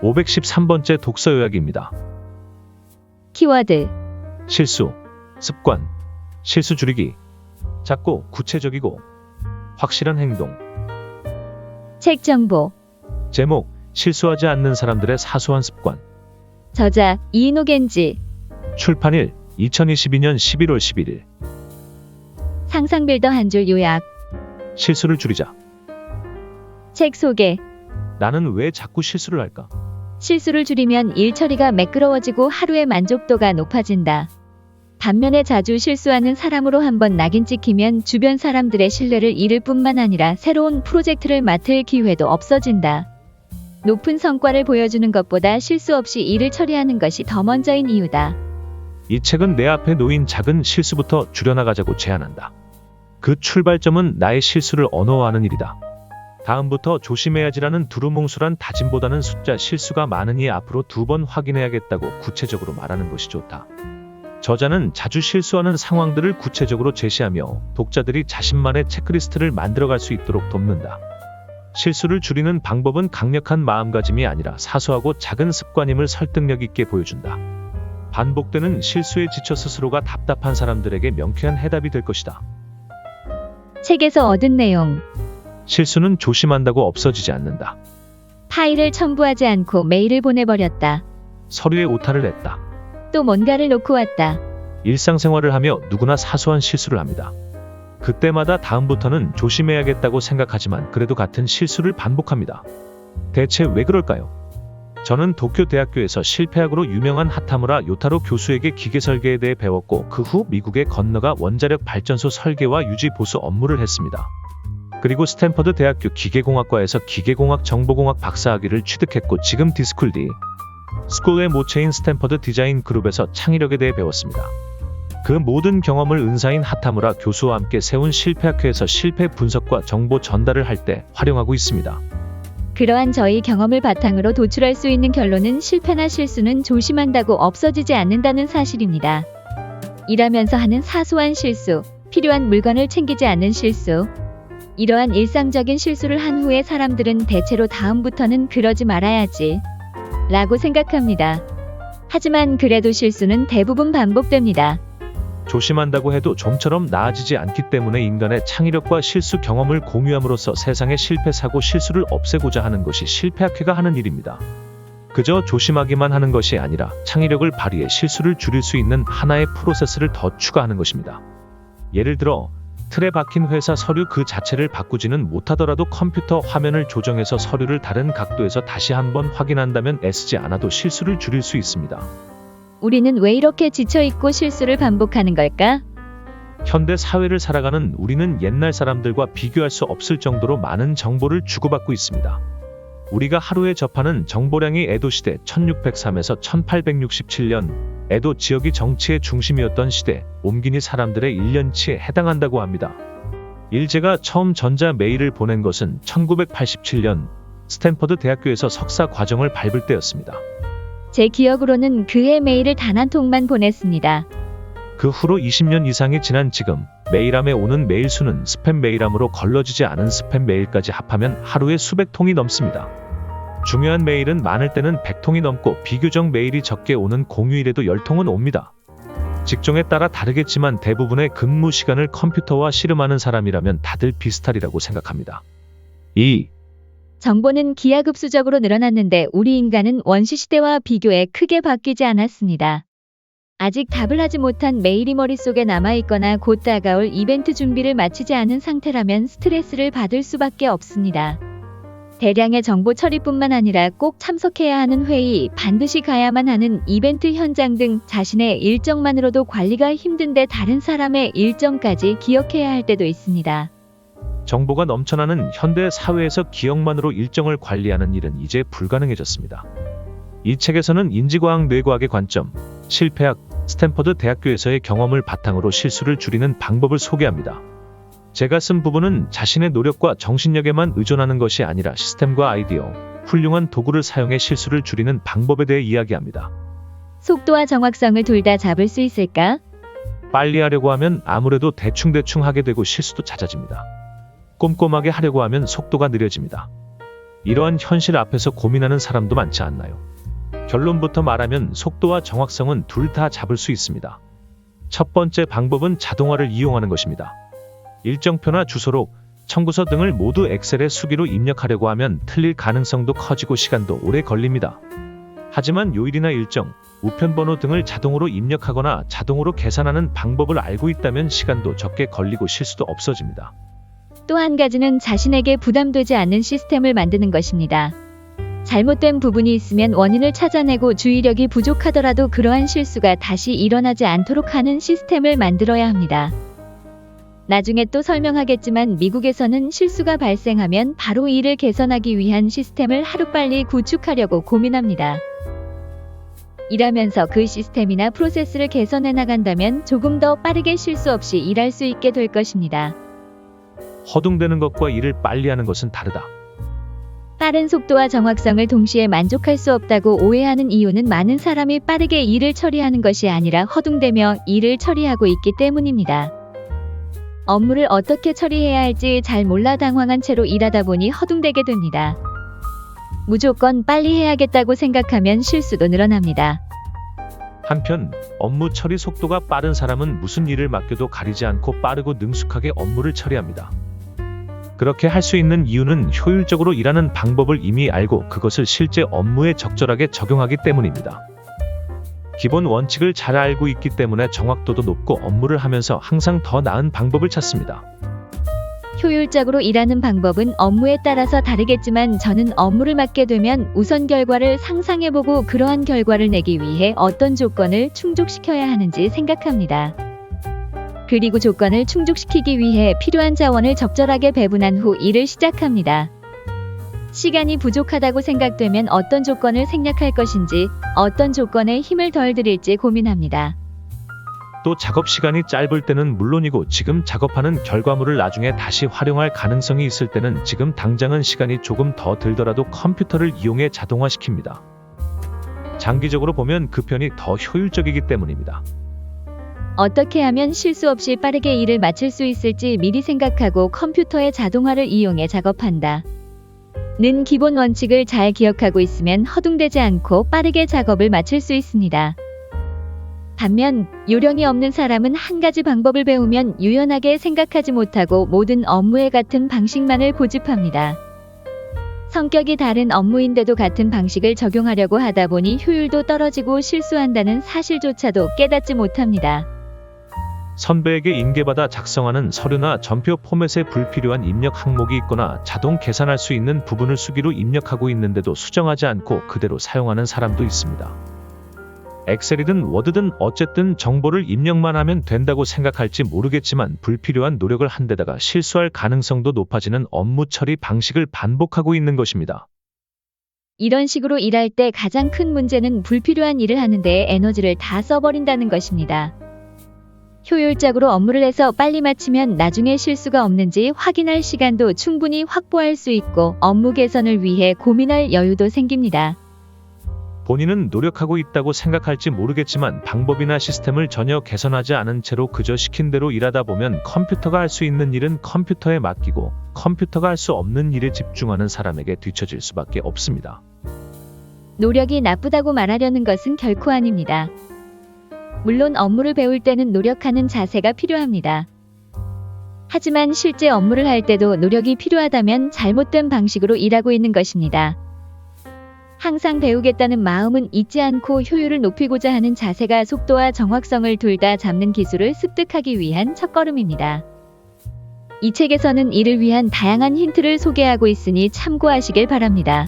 513번째 독서 요약입니다. 키워드, 실수, 습관, 실수 줄이기. 작고 구체적이고 확실한 행동. 책 정보, 제목, 실수하지 않는 사람들의 사소한 습관. 저자 이노 겐지, 출판일, 2022년 11월 11일. 상상빌더 한 줄 요약, 실수를 줄이자. 책 소개. 나는 왜 자꾸 실수를 할까? 실수를 줄이면 일 처리가 매끄러워지고 하루의 만족도가 높아진다. 반면에 자주 실수하는 사람으로 한번 낙인 찍히면 주변 사람들의 신뢰를 잃을 뿐만 아니라 새로운 프로젝트를 맡을 기회도 없어진다. 높은 성과를 보여주는 것보다 실수 없이 일을 처리하는 것이 더 먼저인 이유다. 이 책은 내 앞에 놓인 작은 실수부터 줄여나가자고 제안한다. 그 출발점은 나의 실수를 언어화하는 일이다. 다음부터 조심해야지라는 두루뭉술한 다짐보다는 숫자 실수가 많으니 앞으로 2번 확인해야겠다고 구체적으로 말하는 것이 좋다. 저자는 자주 실수하는 상황들을 구체적으로 제시하며 독자들이 자신만의 체크리스트를 만들어갈 수 있도록 돕는다. 실수를 줄이는 방법은 강력한 마음가짐이 아니라 사소하고 작은 습관임을 설득력 있게 보여준다. 반복되는 실수에 지쳐 스스로가 답답한 사람들에게 명쾌한 해답이 될 것이다. 책에서 얻은 내용. 실수는 조심한다고 없어지지 않는다. 파일을 첨부하지 않고 메일을 보내버렸다. 서류에 오타를 냈다. 또 뭔가를 놓고 왔다. 일상생활을 하며 누구나 사소한 실수를 합니다. 그때마다 다음부터는 조심해야겠다고 생각하지만 그래도 같은 실수를 반복합니다. 대체 왜 그럴까요? 저는 도쿄 대학교에서 실패학으로 유명한 하타무라 요타로 교수에게 기계 설계에 대해 배웠고 그 후 미국에 건너가 원자력 발전소 설계와 유지 보수 업무를 했습니다. 그리고 스탠퍼드 대학교 기계공학과에서 기계공학 정보공학 박사학위를 취득했고 지금 디스쿨디 스쿨의 모체인 스탠퍼드 디자인 그룹에서 창의력에 대해 배웠습니다. 그 모든 경험을 은사인 하타무라 교수와 함께 세운 실패학회에서 실패 분석과 정보 전달을 할 때 활용하고 있습니다. 그러한 저희 경험을 바탕으로 도출할 수 있는 결론은 실패나 실수는 조심한다고 없어지지 않는다는 사실입니다. 일하면서 하는 사소한 실수, 필요한 물건을 챙기지 않는 실수, 이러한 일상적인 실수를 한 후에 사람들은 대체로 다음부터는 그러지 말아야지 라고 생각합니다. 하지만 그래도 실수는 대부분 반복됩니다. 조심한다고 해도 좀처럼 나아지지 않기 때문에 인간의 창의력과 실수 경험을 공유함으로써 세상의 실패, 사고, 실수를 없애고자 하는 것이 실패학회가 하는 일입니다. 그저 조심하기만 하는 것이 아니라 창의력을 발휘해 실수를 줄일 수 있는 하나의 프로세스를 더 추가하는 것입니다. 예를 들어 틀에 박힌 회사 서류 그 자체를 바꾸지는 못하더라도 컴퓨터 화면을 조정해서 서류를 다른 각도에서 다시 한번 확인한다면 애쓰지 않아도 실수를 줄일 수 있습니다. 우리는 왜 이렇게 지쳐있고 실수를 반복하는 걸까? 현대 사회를 살아가는 우리는 옛날 사람들과 비교할 수 없을 정도로 많은 정보를 주고받고 있습니다. 우리가 하루에 접하는 정보량이 에도시대 1603에서 1867년 에도 지역이 정치의 중심이었던 시대 옴기니 사람들의 1년치에 해당한다고 합니다. 일제가 처음 전자 메일을 보낸 것은 1987년 스탠퍼드 대학교에서 석사 과정을 밟을 때였습니다. 제 기억으로는 그해 메일을 단 한 통만 보냈습니다. 그 후로 20년 이상이 지난 지금 메일함에 오는 메일 수는 스팸 메일함으로 걸러지지 않은 스팸 메일까지 합하면 하루에 수백 통이 넘습니다. 중요한 메일은 많을 때는 100통이 넘고 비교적 메일이 적게 오는 공휴일에도 10통은 옵니다. 직종에 따라 다르겠지만 대부분의 근무 시간을 컴퓨터와 씨름하는 사람이라면 다들 비슷하리라고 생각합니다. 2. 정보는 기하급수적으로 늘어났는데 우리 인간은 원시시대와 비교해 크게 바뀌지 않았습니다. 아직 답을 하지 못한 메일이 머릿속에 남아있거나 곧 다가올 이벤트 준비를 마치지 않은 상태라면 스트레스를 받을 수밖에 없습니다. 대량의 정보 처리뿐만 아니라 꼭 참석해야 하는 회의, 반드시 가야만 하는 이벤트 현장 등 자신의 일정만으로도 관리가 힘든데 다른 사람의 일정까지 기억해야 할 때도 있습니다. 정보가 넘쳐나는 현대 사회에서 기억만으로 일정을 관리하는 일은 이제 불가능해졌습니다. 이 책에서는 인지과학 뇌과학의 관점, 실패학, 스탠퍼드 대학교에서의 경험을 바탕으로 실수를 줄이는 방법을 소개합니다. 제가 쓴 부분은 자신의 노력과 정신력에만 의존하는 것이 아니라 시스템과 아이디어, 훌륭한 도구를 사용해 실수를 줄이는 방법에 대해 이야기합니다. 속도와 정확성을 둘 다 잡을 수 있을까? 빨리 하려고 하면 아무래도 대충대충 하게 되고 실수도 잦아집니다. 꼼꼼하게 하려고 하면 속도가 느려집니다. 이러한 현실 앞에서 고민하는 사람도 많지 않나요? 결론부터 말하면 속도와 정확성은 둘 다 잡을 수 있습니다. 첫 번째 방법은 자동화를 이용하는 것입니다. 일정표나 주소록, 청구서 등을 모두 엑셀에 수기로 입력하려고 하면 틀릴 가능성도 커지고 시간도 오래 걸립니다. 하지만 요일이나 일정, 우편번호 등을 자동으로 입력하거나 자동으로 계산하는 방법을 알고 있다면 시간도 적게 걸리고 실수도 없어집니다. 또 한 가지는 자신에게 부담되지 않는 시스템을 만드는 것입니다. 잘못된 부분이 있으면 원인을 찾아내고 주의력이 부족하더라도 그러한 실수가 다시 일어나지 않도록 하는 시스템을 만들어야 합니다. 나중에 또 설명하겠지만 미국에서는 실수가 발생하면 바로 이를 개선하기 위한 시스템을 하루빨리 구축하려고 고민합니다. 일하면서 그 시스템이나 프로세스를 개선해 나간다면 조금 더 빠르게 실수 없이 일할 수 있게 될 것입니다. 허둥대는 것과 일을 빨리 하는 것은 다르다. 빠른 속도와 정확성을 동시에 만족할 수 없다고 오해하는 이유는 많은 사람이 빠르게 일을 처리하는 것이 아니라 허둥대며 일을 처리하고 있기 때문입니다. 업무를 어떻게 처리해야 할지 잘 몰라 당황한 채로 일하다 보니 허둥대게 됩니다. 무조건 빨리 해야겠다고 생각하면 실수도 늘어납니다. 한편 업무 처리 속도가 빠른 사람은 무슨 일을 맡겨도 가리지 않고 빠르고 능숙하게 업무를 처리합니다. 그렇게 할 수 있는 이유는 효율적으로 일하는 방법을 이미 알고 그것을 실제 업무에 적절하게 적용하기 때문입니다. 기본 원칙을 잘 알고 있기 때문에 정확도도 높고 업무를 하면서 항상 더 나은 방법을 찾습니다. 효율적으로 일하는 방법은 업무에 따라서 다르겠지만 저는 업무를 맡게 되면 우선 결과를 상상해보고 그러한 결과를 내기 위해 어떤 조건을 충족시켜야 하는지 생각합니다. 그리고 조건을 충족시키기 위해 필요한 자원을 적절하게 배분한 후 일을 시작합니다. 시간이 부족하다고 생각되면 어떤 조건을 생략할 것인지, 어떤 조건에 힘을 덜 들일지 고민합니다. 또 작업 시간이 짧을 때는 물론이고 지금 작업하는 결과물을 나중에 다시 활용할 가능성이 있을 때는 지금 당장은 시간이 조금 더 들더라도 컴퓨터를 이용해 자동화시킵니다. 장기적으로 보면 그 편이 더 효율적이기 때문입니다. 어떻게 하면 실수 없이 빠르게 일을 마칠 수 있을지 미리 생각하고 컴퓨터의 자동화를 이용해 작업한다. 는 기본 원칙을 잘 기억하고 있으면 허둥대지 않고 빠르게 작업을 마칠 수 있습니다. 반면 요령이 없는 사람은 한 가지 방법을 배우면 유연하게 생각하지 못하고 모든 업무에 같은 방식만을 고집합니다. 성격이 다른 업무인데도 같은 방식을 적용하려고 하다 보니 효율도 떨어지고 실수한다는 사실조차도 깨닫지 못합니다. 선배에게 인계받아 작성하는 서류나 전표 포맷에 불필요한 입력 항목이 있거나 자동 계산할 수 있는 부분을 수기로 입력하고 있는데도 수정하지 않고 그대로 사용하는 사람도 있습니다. 엑셀이든 워드든 어쨌든 정보를 입력만 하면 된다고 생각할지 모르겠지만 불필요한 노력을 한 데다가 실수할 가능성도 높아지는 업무 처리 방식을 반복하고 있는 것입니다. 이런 식으로 일할 때 가장 큰 문제는 불필요한 일을 하는 데에 에너지를 다 써버린다는 것입니다. 효율적으로 업무를 해서 빨리 마치면 나중에 실수가 없는지 확인할 시간도 충분히 확보할 수 있고 업무 개선을 위해 고민할 여유도 생깁니다. 본인은 노력하고 있다고 생각할지 모르겠지만 방법이나 시스템을 전혀 개선하지 않은 채로 그저 시킨 대로 일하다 보면 컴퓨터가 할 수 있는 일은 컴퓨터에 맡기고 컴퓨터가 할 수 없는 일에 집중하는 사람에게 뒤처질 수밖에 없습니다. 노력이 나쁘다고 말하려는 것은 결코 아닙니다. 물론 업무를 배울 때는 노력하는 자세가 필요합니다. 하지만 실제 업무를 할 때도 노력이 필요하다면 잘못된 방식으로 일하고 있는 것입니다. 항상 배우겠다는 마음은 잊지 않고 효율을 높이고자 하는 자세가 속도와 정확성을 둘 다 잡는 기술을 습득하기 위한 첫걸음입니다. 이 책에서는 이를 위한 다양한 힌트를 소개하고 있으니 참고하시길 바랍니다.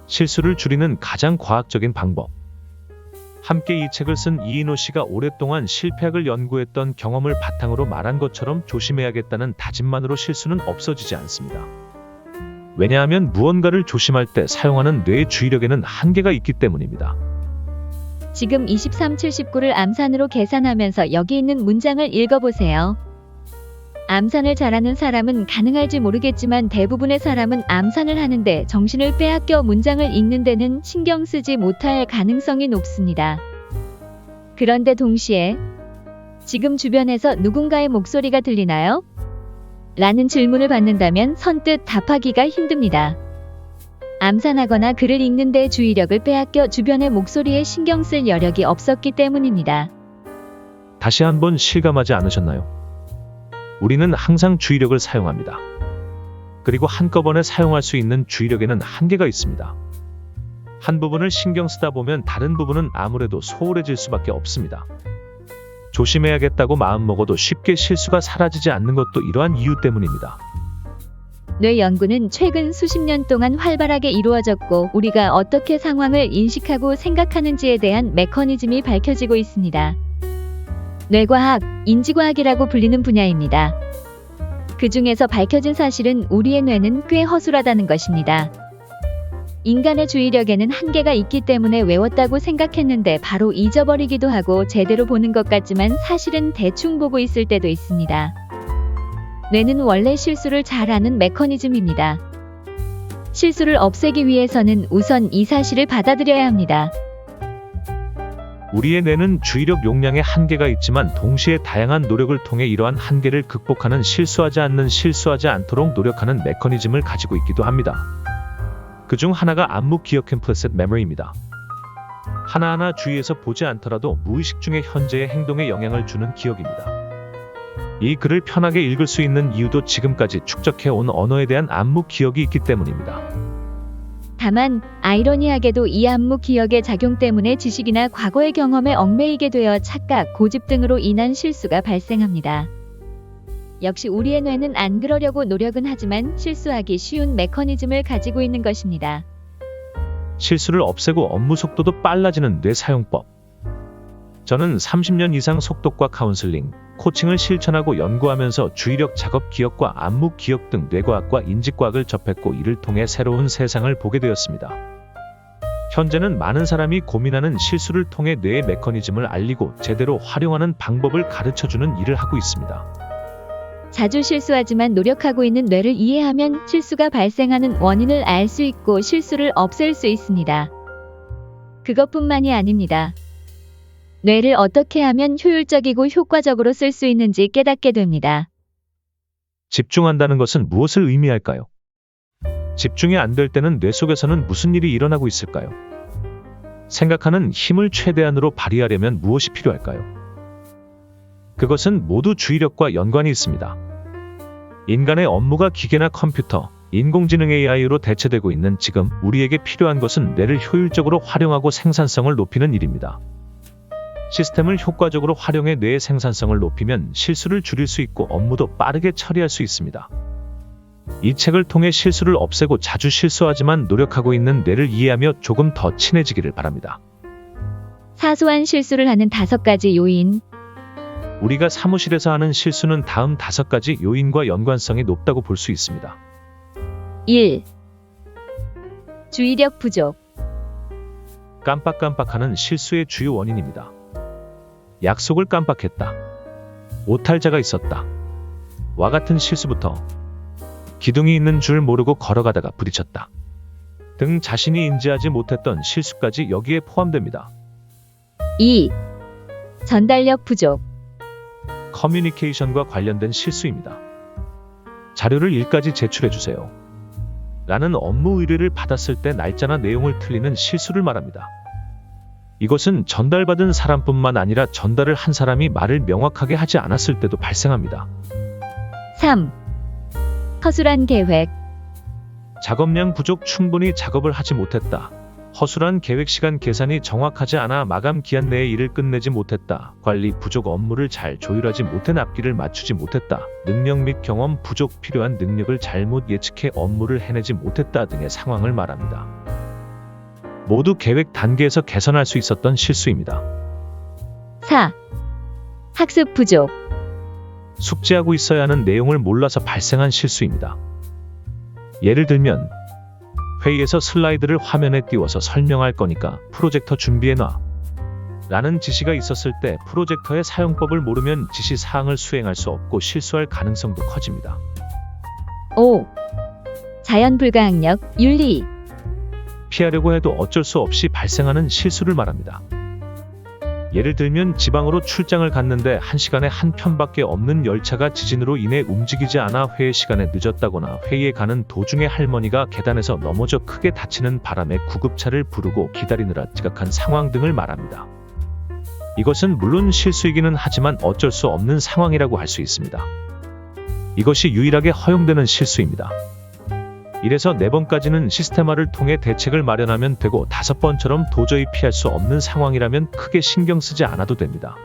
실수를 줄이는 가장 과학적인 방법. 함께 이 책을 쓴 이인호 씨가 오랫동안 실패학을 연구했던 경험을 바탕으로 말한 것처럼 조심해야겠다는 다짐만으로 실수는 없어지지 않습니다. 왜냐하면 무언가를 조심할 때 사용하는 뇌의 주의력에는 한계가 있기 때문입니다. 지금 2379를 암산으로 계산하면서 여기 있는 문장을 읽어보세요. 암산을 잘하는 사람은 가능할지 모르겠지만 대부분의 사람은 암산을 하는데 정신을 빼앗겨 문장을 읽는 데는 신경 쓰지 못할 가능성이 높습니다. 그런데 동시에 지금 주변에서 누군가의 목소리가 들리나요? 라는 질문을 받는다면 선뜻 답하기가 힘듭니다. 암산하거나 글을 읽는데 주의력을 빼앗겨 주변의 목소리에 신경 쓸 여력이 없었기 때문입니다. 다시 한번 실감하지 않으셨나요? 우리는 항상 주의력을 사용합니다. 그리고 한꺼번에 사용할 수 있는 주의력에는 한계가 있습니다. 한 부분을 신경 쓰다 보면 다른 부분은 아무래도 소홀해질 수밖에 없습니다. 조심해야겠다고 마음먹어도 쉽게 실수가 사라지지 않는 것도 이러한 이유 때문입니다. 뇌 연구는 최근 수십 년 동안 활발하게 이루어졌고 우리가 어떻게 상황을 인식하고 생각하는지에 대한 메커니즘이 밝혀지고 있습니다. 뇌과학, 인지과학이라고 불리는 분야입니다. 그 중에서 밝혀진 사실은 우리의 뇌는 꽤 허술하다는 것입니다. 인간의 주의력에는 한계가 있기 때문에 외웠다고 생각했는데 바로 잊어버리기도 하고 제대로 보는 것 같지만 사실은 대충 보고 있을 때도 있습니다. 뇌는 원래 실수를 잘 아는 메커니즘입니다. 실수를 없애기 위해서는 우선 이 사실을 받아들여야 합니다. 우리의 뇌는 주의력 용량에 한계가 있지만 동시에 다양한 노력을 통해 이러한 한계를 극복하는 실수하지 않도록 노력하는 메커니즘을 가지고 있기도 합니다. 그중 하나가 암묵 기억 implicit memory입니다. 하나하나 주의해서 보지 않더라도 무의식 중에 현재의 행동에 영향을 주는 기억입니다. 이 글을 편하게 읽을 수 있는 이유도 지금까지 축적해온 언어에 대한 암묵 기억이 있기 때문입니다. 다만 아이러니하게도 이 암묵 기억의 작용 때문에 지식이나 과거의 경험에 얽매이게 되어 착각, 고집 등으로 인한 실수가 발생합니다. 역시 우리의 뇌는 안 그러려고 노력은 하지만 실수하기 쉬운 메커니즘을 가지고 있는 것입니다. 실수를 없애고 업무 속도도 빨라지는 뇌 사용법. 저는 30년 이상 속독과 카운슬링, 코칭을 실천하고 연구하면서 주의력 작업 기억과 암묵 기억 등 뇌과학과 인지과학을 접했고 이를 통해 새로운 세상을 보게 되었습니다. 현재는 많은 사람이 고민하는 실수를 통해 뇌의 메커니즘을 알리고 제대로 활용하는 방법을 가르쳐주는 일을 하고 있습니다. 자주 실수하지만 노력하고 있는 뇌를 이해하면 실수가 발생하는 원인을 알 수 있고 실수를 없앨 수 있습니다. 그것뿐만이 아닙니다. 뇌를 어떻게 하면 효율적이고 효과적으로 쓸 수 있는지 깨닫게 됩니다. 집중한다는 것은 무엇을 의미할까요? 집중이 안 될 때는 뇌 속에서는 무슨 일이 일어나고 있을까요? 생각하는 힘을 최대한으로 발휘하려면 무엇이 필요할까요? 그것은 모두 주의력과 연관이 있습니다. 인간의 업무가 기계나 컴퓨터, 인공지능 AI로 대체되고 있는 지금 우리에게 필요한 것은 뇌를 효율적으로 활용하고 생산성을 높이는 일입니다. 시스템을 효과적으로 활용해 뇌의 생산성을 높이면 실수를 줄일 수 있고 업무도 빠르게 처리할 수 있습니다. 이 책을 통해 실수를 없애고 자주 실수하지만 노력하고 있는 뇌를 이해하며 조금 더 친해지기를 바랍니다. 사소한 실수를 하는 5가지 요인. 우리가 사무실에서 하는 실수는 다음 5가지 요인과 연관성이 높다고 볼 수 있습니다. 1. 주의력 부족. 깜빡깜빡하는 실수의 주요 원인입니다. 약속을 깜빡했다. 오탈자가 있었다. 와 같은 실수부터 기둥이 있는 줄 모르고 걸어가다가 부딪혔다. 등 자신이 인지하지 못했던 실수까지 여기에 포함됩니다. 2. 전달력 부족. 커뮤니케이션과 관련된 실수입니다. 자료를 일까지 제출해주세요. 라는 업무 의뢰를 받았을 때 날짜나 내용을 틀리는 실수를 말합니다. 이것은 전달받은 사람뿐만 아니라 전달을 한 사람이 말을 명확하게 하지 않았을 때도 발생합니다. 3. 허술한 계획. 작업량 부족, 충분히 작업을 하지 못했다. 허술한 계획, 시간 계산이 정확하지 않아 마감 기한 내에 일을 끝내지 못했다. 관리 부족, 업무를 잘 조율하지 못해 앞뒤를 맞추지 못했다. 능력 및 경험 부족, 필요한 능력을 잘못 예측해 업무를 해내지 못했다 등의 상황을 말합니다. 모두 계획 단계에서 개선할 수 있었던 실수입니다. 4. 학습 부족. 숙지하고 있어야 하는 내용을 몰라서 발생한 실수입니다. 예를 들면 회의에서 슬라이드를 화면에 띄워서 설명할 거니까 프로젝터 준비해놔 라는 지시가 있었을 때 프로젝터의 사용법을 모르면 지시 사항을 수행할 수 없고 실수할 가능성도 커집니다. 5. 자연 불가항력, 윤리. 피하려고 해도 어쩔 수 없이 발생하는 실수를 말합니다. 예를 들면 지방으로 출장을 갔는데 1시간에 한 편밖에 없는 열차가 지진으로 인해 움직이지 않아 회의 시간에 늦었다거나 회의에 가는 도중에 할머니가 계단에서 넘어져 크게 다치는 바람에 구급차를 부르고 기다리느라 지각한 상황 등을 말합니다. 이것은 물론 실수이기는 하지만 어쩔 수 없는 상황이라고 할 수 있습니다. 이것이 유일하게 허용되는 실수입니다. 이래서 4번까지는 시스템화를 통해 대책을 마련하면 되고 5번처럼 도저히 피할 수 없는 상황이라면 크게 신경 쓰지 않아도 됩니다.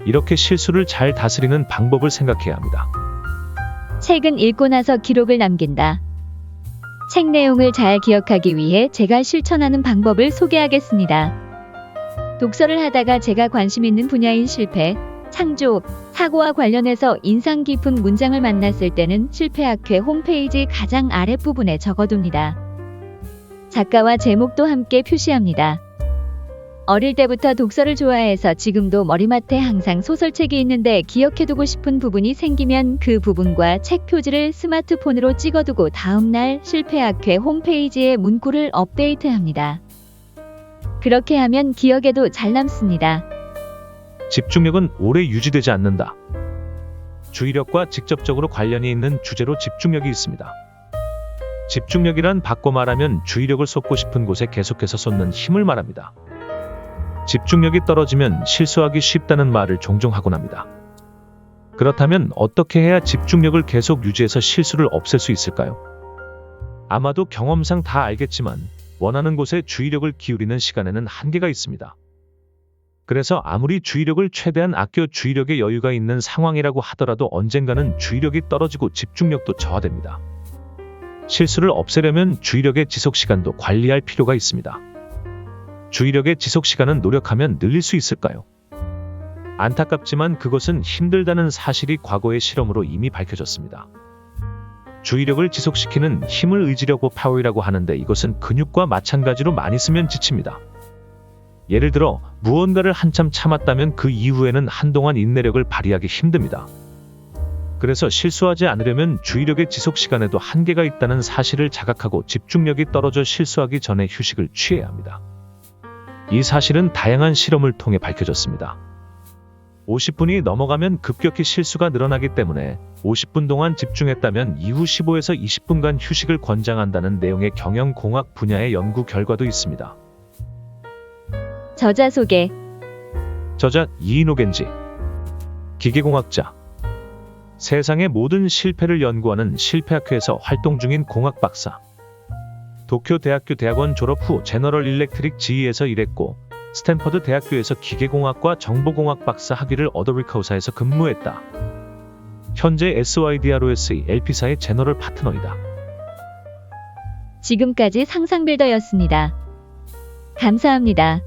이렇게 실수를 잘 다스리는 방법을 생각해야 합니다. 책은 읽고 나서 기록을 남긴다. 책 내용을 잘 기억하기 위해 제가 실천하는 방법을 소개하겠습니다. 독서를 하다가 제가 관심 있는 분야인 실패, 창조, 사고와 관련해서 인상 깊은 문장을 만났을 때는 실패학회 홈페이지 가장 아랫부분에 적어둡니다. 작가와 제목도 함께 표시합니다. 어릴 때부터 독서를 좋아해서 지금도 머리맡에 항상 소설책이 있는데 기억해두고 싶은 부분이 생기면 그 부분과 책 표지를 스마트폰으로 찍어두고 다음날 실패학회 홈페이지에 문구를 업데이트합니다. 그렇게 하면 기억에도 잘 남습니다. 집중력은 오래 유지되지 않는다. 주의력과 직접적으로 관련이 있는 주제로 집중력이 있습니다. 집중력이란 바꿔 말하면 주의력을 쏟고 싶은 곳에 계속해서 쏟는 힘을 말합니다. 집중력이 떨어지면 실수하기 쉽다는 말을 종종 하곤 합니다. 그렇다면 어떻게 해야 집중력을 계속 유지해서 실수를 없앨 수 있을까요? 아마도 경험상 다 알겠지만 원하는 곳에 주의력을 기울이는 시간에는 한계가 있습니다. 그래서 아무리 주의력을 최대한 아껴 주의력에 여유가 있는 상황이라고 하더라도 언젠가는 주의력이 떨어지고 집중력도 저하됩니다. 실수를 없애려면 주의력의 지속 시간도 관리할 필요가 있습니다. 주의력의 지속 시간은 노력하면 늘릴 수 있을까요? 안타깝지만 그것은 힘들다는 사실이 과거의 실험으로 이미 밝혀졌습니다. 주의력을 지속시키는 힘을 의지력고 파워이라고 하는데 이것은 근육과 마찬가지로 많이 쓰면 지칩니다. 예를 들어 무언가를 한참 참았다면 그 이후에는 한동안 인내력을 발휘하기 힘듭니다. 그래서 실수하지 않으려면 주의력의 지속 시간에도 한계가 있다는 사실을 자각하고 집중력이 떨어져 실수하기 전에 휴식을 취해야 합니다. 이 사실은 다양한 실험을 통해 밝혀졌습니다. 50분이 넘어가면 급격히 실수가 늘어나기 때문에 50분 동안 집중했다면 이후 15에서 20분간 휴식을 권장한다는 내용의 경영공학 분야의 연구 결과도 있습니다. 저자 소개. 저자 이이노 겐지, 기계공학자, 세상의 모든 실패를 연구하는 실패학회에서 활동 중인 공학 박사. 도쿄 대학교 대학원 졸업 후 제너럴 일렉트릭 GE에서 일했고 스탠퍼드 대학교에서 기계공학과 정보공학 박사 학위를 얻어 리카우사에서 근무했다. 현재 SYDROS의 LP사의 제너럴 파트너이다. 지금까지 상상빌더였습니다. 감사합니다.